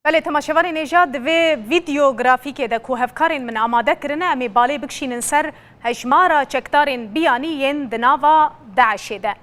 بله تماشاوان نژا دوی ویدیو گرافیکی ده که هفکارین من آماده کرنه امی بالی بکشینن سر هجمارا چکتارین بیانیین دناوا داعشی ده.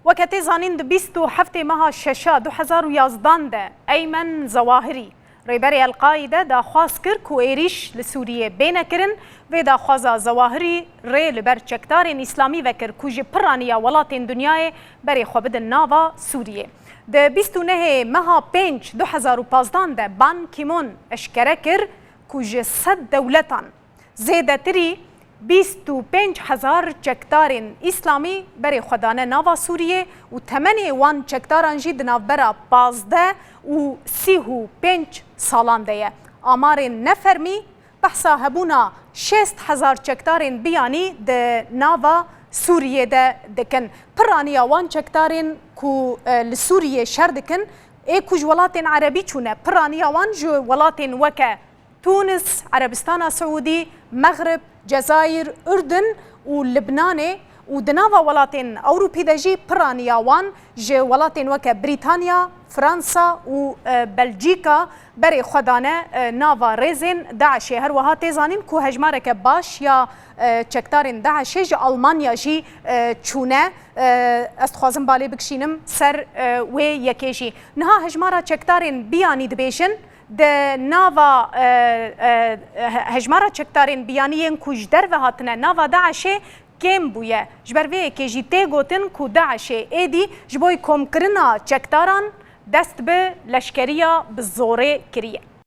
وکتی زانین ده 27 ماه ششا 2011 ده ایمن ظواهری ریبری القاعده دا خواست کرد که ایریش لسوریه بینه کرن و دا خوازا ظواهری ری لبر چکتارین اسلامی وکر که جی پرانیا ولاتین دنیای بری خوابدن ناوا سوریه. ده 29 ماه 5 2015 ده بان کیمون اشکره کرد که جی 100 دولتان زیده تری 25,000 چکتارین اسلامی بری خودانه ناوا سوریه و تمنی وان چکتاران جی دناو برا 15 و 35 سالان ده. آمارین نفرمی بحثا هبونا 6,000 چکتارین بیانی ده ناوا سوریه ده دکن. پرانی وان چکتارین کو لسوریه شر دکن ای کج ولاتین عربی چونه پرانی وان جو ولاتین وکه تونس، عربستان سعودی، مغرب، جزائر، اردن و لبنان و دناوا ولاتین اوروپی دجی پرانی وان جو ولاتین وکه بریتانیا، فرانسا و بلژیکا بری خودانه ناوا ریزین داعشی هر وها تیزانین که هجماره که باش یا چکتارین داعشی جا آلمانیا جی چونه استخوازم بالی بکشینم سر و یکیشی نها هجماره چکتارین بیانی دبیشن ده ناوا هجماره چکتارین بیانیین کج در و هاتنه ناوا داعشی کم بویه جبروی که جی تی گوتن که داعشی ایدی جبوی کم کرنا چکتاران دست به لشکریا بزوره کریه.